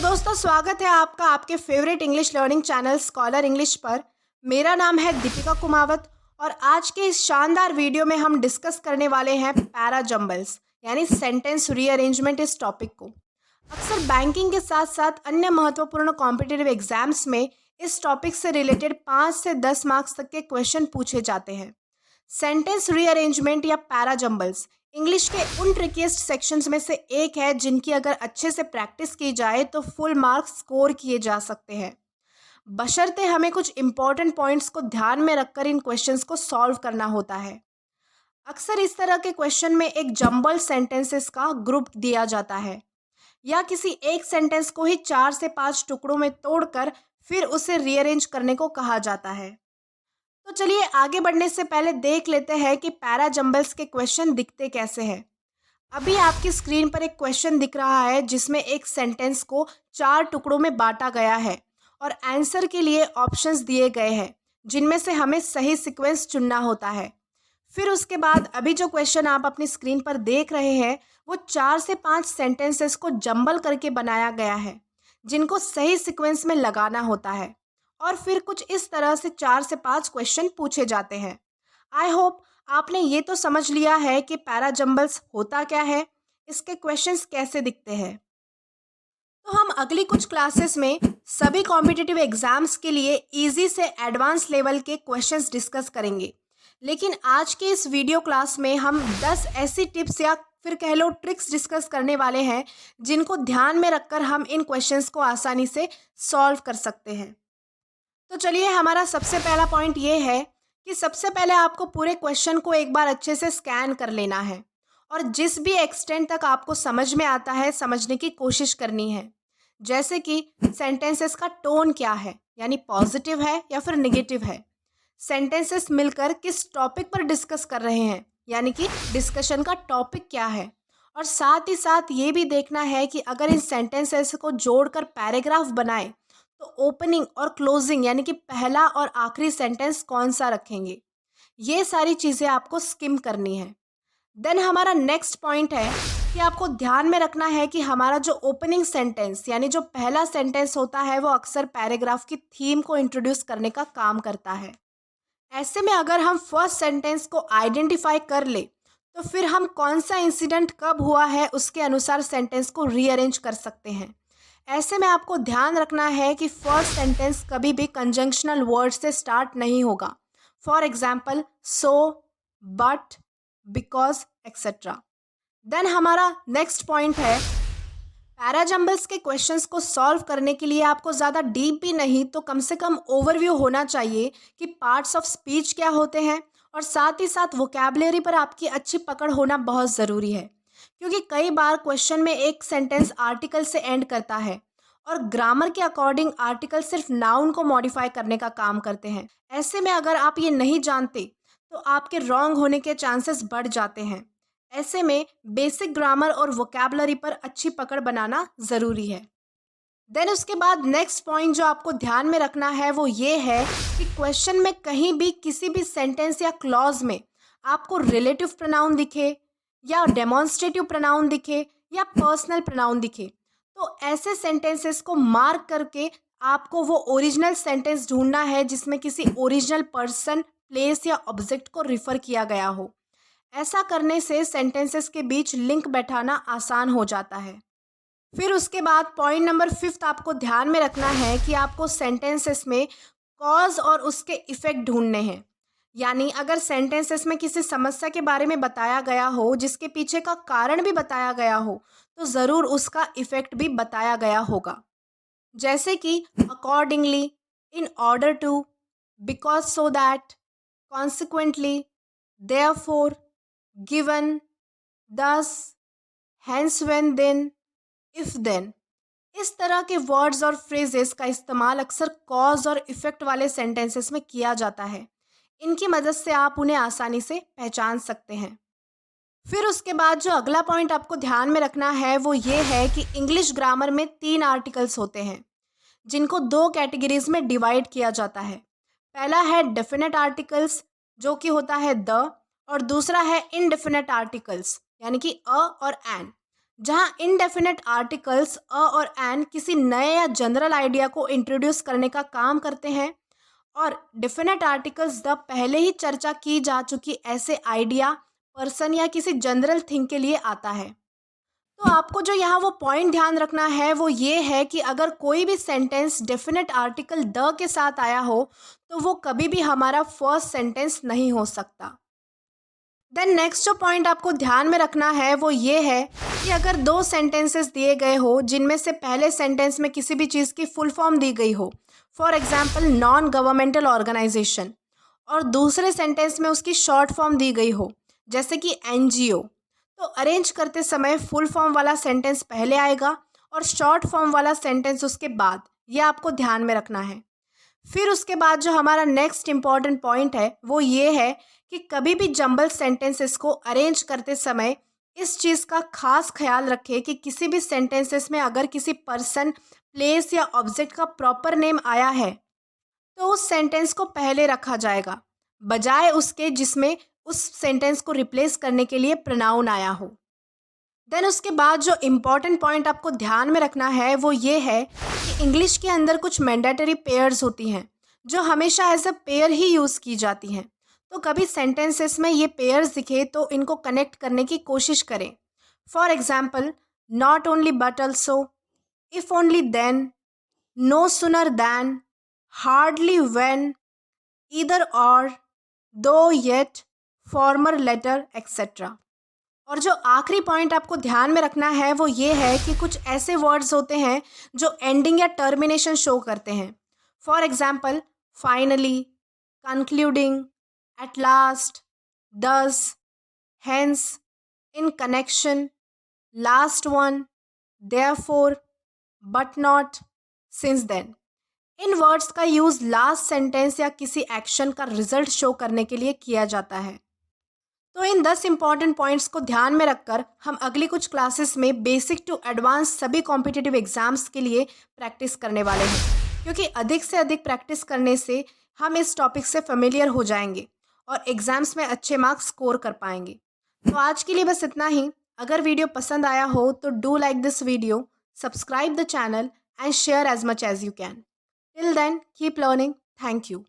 तो दोस्तों स्वागत है आपका आपके favourite English learning channel scholar English पर। मेरा नाम है दीपिका कुमावत और आज के इस शानदार वीडियो में हम डिस्कस करने वाले हैं पैरा जंबल्स यानी सेंटेंस रीअरेंजमेंट इस टॉपिक को। अक्सर बैंकिंग के साथ साथ अन्य महत्वपूर्ण कॉम्पिटिटिव एग्जाम्स में इस टॉपिक से रिलेटेड 5 से 10 मार्क्स तक के क्वेश्चन पूछे जाते हैं। सेंटेंस रीअरेंजमेंट या पैरा जंबल्स इंग्लिश के उन ट्रिकीस्ट सेक्शंस में से एक है जिनकी अगर अच्छे से प्रैक्टिस की जाए तो फुल मार्क्स स्कोर किए जा सकते हैं, बशर्ते हमें कुछ इंपॉर्टेंट पॉइंट्स को ध्यान में रखकर इन क्वेश्चंस को सॉल्व करना होता है। अक्सर इस तरह के क्वेश्चन में एक जंबल सेंटेंसेस का ग्रुप दिया जाता है या किसी एक सेंटेंस को ही 4 से 5 टुकड़ों में तोड़कर फिर उसे रीअरेंज करने को कहा जाता है। तो चलिए आगे बढ़ने से पहले देख लेते हैं कि पैरा जंबल्स के क्वेश्चन दिखते कैसे हैं। अभी आपकी स्क्रीन पर एक क्वेश्चन दिख रहा है जिसमें एक सेंटेंस को 4 टुकड़ों में बांटा गया है और आंसर के लिए ऑप्शंस दिए गए हैं जिनमें से हमें सही सीक्वेंस चुनना होता है। फिर उसके बाद अभी जो क्वेश्चन आप अपनी स्क्रीन पर देख रहे हैं वो 4 से 5 सेंटेंसेस को जंबल करके बनाया गया है जिनको सही सीक्वेंस में लगाना होता है और फिर कुछ इस तरह से 4 से 5 क्वेश्चन पूछे जाते हैं। आई होप आपने ये तो समझ लिया है कि पैरा जंबल्स होता क्या है, इसके क्वेश्चंस कैसे दिखते हैं। तो हम अगली कुछ क्लासेस में सभी कॉम्पिटिटिव एग्जाम्स के लिए इजी से एडवांस लेवल के क्वेश्चंस डिस्कस करेंगे, लेकिन आज के इस वीडियो क्लास में हम 10 ऐसी टिप्स या फिर कह लो ट्रिक्स डिस्कस करने वाले हैं जिनको ध्यान में रखकर हम इन क्वेश्चंस को आसानी से सॉल्व कर सकते हैं। तो चलिए हमारा सबसे पहला पॉइंट ये है कि सबसे पहले आपको पूरे क्वेश्चन को एक बार अच्छे से स्कैन कर लेना है और जिस भी एक्सटेंट तक आपको समझ में आता है समझने की कोशिश करनी है। जैसे कि सेंटेंसेस का टोन क्या है, यानी पॉजिटिव है या फिर नेगेटिव है। सेंटेंसेस मिलकर किस टॉपिक पर डिस्कस कर रहे हैं, यानी कि डिस्कशन का टॉपिक क्या है। और साथ ही साथ ये भी देखना है कि अगर इन सेंटेंसेस को जोड़कर पैराग्राफ बनाए तो ओपनिंग और क्लोजिंग यानी कि पहला और आखिरी सेंटेंस कौन सा रखेंगे। ये सारी चीज़ें आपको स्किम करनी है। देन हमारा नेक्स्ट पॉइंट है कि आपको ध्यान में रखना है कि हमारा जो ओपनिंग सेंटेंस यानी जो पहला सेंटेंस होता है वो अक्सर पैराग्राफ की थीम को इंट्रोड्यूस करने का काम करता है। ऐसे में अगर हम फर्स्ट सेंटेंस को आइडेंटिफाई कर ले तो फिर हम कौन सा इंसिडेंट कब हुआ है उसके अनुसार सेंटेंस को रीअरेंज कर सकते हैं। ऐसे में आपको ध्यान रखना है कि फर्स्ट सेंटेंस कभी भी कंजंक्शनल वर्ड से स्टार्ट नहीं होगा। For example so, but, because etcetera. Then हमारा नेक्स्ट पॉइंट है पैराजंबल्स के क्वेश्चंस को सॉल्व करने के लिए आपको ज़्यादा डीप भी नहीं तो कम से कम ओवरव्यू होना चाहिए कि पार्ट्स ऑफ स्पीच क्या होते हैं, और साथ ही साथ वोकैबुलरी पर आपकी अच्छी पकड़ होना बहुत ज़रूरी है, क्योंकि कई बार क्वेश्चन में एक सेंटेंस आर्टिकल से एंड करता है और ग्रामर के अकॉर्डिंग आर्टिकल सिर्फ नाउन को मॉडिफाई करने का काम करते हैं। ऐसे में अगर आप ये नहीं जानते तो आपके रॉन्ग होने के चांसेस बढ़ जाते हैं। ऐसे में बेसिक ग्रामर और वोकैबुलरी पर अच्छी पकड़ बनाना ज़रूरी है। देन उसके बाद नेक्स्ट पॉइंट जो आपको ध्यान में रखना है वो ये है कि क्वेश्चन में कहीं भी किसी भी सेंटेंस या क्लॉज में आपको रिलेटिव प्रोनाउन दिखे या डेमॉन्स्ट्रेटिव प्रोनाउन दिखे या पर्सनल प्रोनाउन दिखे तो ऐसे सेंटेंसेस को मार्क करके आपको वो ओरिजिनल सेंटेंस ढूंढना है जिसमें किसी ओरिजिनल पर्सन, प्लेस या ऑब्जेक्ट को रिफ़र किया गया हो। ऐसा करने से सेंटेंसेस के बीच लिंक बैठाना आसान हो जाता है। फिर उसके बाद पॉइंट नंबर 5 आपको ध्यान में रखना है कि आपको सेंटेंसेस में कॉज और उसके इफ़ेक्ट ढूंढने हैं। यानी अगर सेंटेंसेस में किसी समस्या के बारे में बताया गया हो जिसके पीछे का कारण भी बताया गया हो तो ज़रूर उसका इफ़ेक्ट भी बताया गया होगा। जैसे कि accordingly, in order to, because so that, consequently, therefore, given, thus, hence, when, then, if, then. इस तरह के वर्ड्स और फ्रेजेस का इस्तेमाल अक्सर कॉज और इफ़ेक्ट वाले सेंटेंसेस में किया जाता है। इनकी मदद से आप उन्हें आसानी से पहचान सकते हैं। फिर उसके बाद जो अगला पॉइंट आपको ध्यान में रखना है वो ये है कि इंग्लिश ग्रामर में 3 आर्टिकल्स होते हैं जिनको 2 कैटेगरीज में डिवाइड किया जाता है। पहला है डेफिनेट आर्टिकल्स जो कि होता है द, और दूसरा है इनडेफिनेट आर्टिकल्स यानी कि अ और एन जहां इनडेफिनेट आर्टिकल्स अ और एन किसी नए या जनरल आइडिया को इंट्रोड्यूस करने का काम करते हैं, और डेफिनेट आर्टिकल्स द पहले ही चर्चा की जा चुकी ऐसे आइडिया, पर्सन या किसी जनरल थिंग के लिए आता है। तो आपको जो यहाँ वो पॉइंट ध्यान रखना है वो ये है कि अगर कोई भी सेंटेंस डेफिनेट आर्टिकल द के साथ आया हो तो वो कभी भी हमारा फर्स्ट सेंटेंस नहीं हो सकता। देन नेक्स्ट जो पॉइंट आपको ध्यान में रखना है वो ये है कि अगर दो सेंटेंसेस दिए गए हो जिनमें से पहले सेंटेंस में किसी भी चीज़ की फुल फॉर्म दी गई हो, for example non governmental organisation, और दूसरे सेंटेंस में उसकी शॉर्ट फॉर्म दी गई हो जैसे कि एनजीओ, तो अरेंज करते समय फुल फॉर्म वाला सेंटेंस पहले आएगा और शॉर्ट फॉर्म वाला सेंटेंस उसके बाद। ये आपको ध्यान में रखना है। फिर उसके बाद जो हमारा नेक्स्ट इम्पॉर्टेंट पॉइंट है वो ये है कि कभी भी जंबल सेंटेंसेस को अरेंज करते समय इस चीज़ का खास ख्याल रखें कि किसी भी सेंटेंसेस में अगर किसी पर्सन, प्लेस या ऑब्जेक्ट का प्रॉपर नेम आया है तो उस सेंटेंस को पहले रखा जाएगा, बजाय उसके जिसमें उस सेंटेंस को रिप्लेस करने के लिए प्रोनाउन आया हो। देन उसके बाद जो इम्पॉर्टेंट पॉइंट आपको ध्यान में रखना है वो ये है कि इंग्लिश के अंदर कुछ मैंडेटरी पेयर्स होती हैं जो हमेशा एज अ पेयर ही यूज़ की जाती हैं। तो कभी सेंटेंसेस में ये पेयर्स दिखे तो इनको कनेक्ट करने की कोशिश करें। For example, not only but also, if only then, no sooner than, hardly when, either or, though yet, farmer letter etcetera. और जो आखिरी पॉइंट आपको ध्यान में रखना है वो ये है कि कुछ ऐसे वर्ड्स होते हैं जो एंडिंग या टर्मिनेशन शो करते हैं। For example, finally, concluding, at last, thus, hence, in connection, last one, therefore, but not, since then. इन वर्ड्स का यूज़ लास्ट सेंटेंस या किसी एक्शन का रिजल्ट शो करने के लिए किया जाता है। तो इन 10 इंपॉर्टेंट पॉइंट्स को ध्यान में रखकर हम अगली कुछ क्लासेस में बेसिक टू एडवांस सभी कॉम्पिटिटिव एग्जाम्स के लिए प्रैक्टिस करने वाले हैं, क्योंकि अधिक से अधिक प्रैक्टिस करने से हम इस टॉपिक से फेमिलियर हो जाएंगे और एग्जाम्स में अच्छे मार्क्स स्कोर कर पाएंगे। तो आज के लिए बस इतना ही। अगर वीडियो पसंद आया हो तो do like this video, subscribe the channel and share as much as you can. Till then keep learning. Thank you.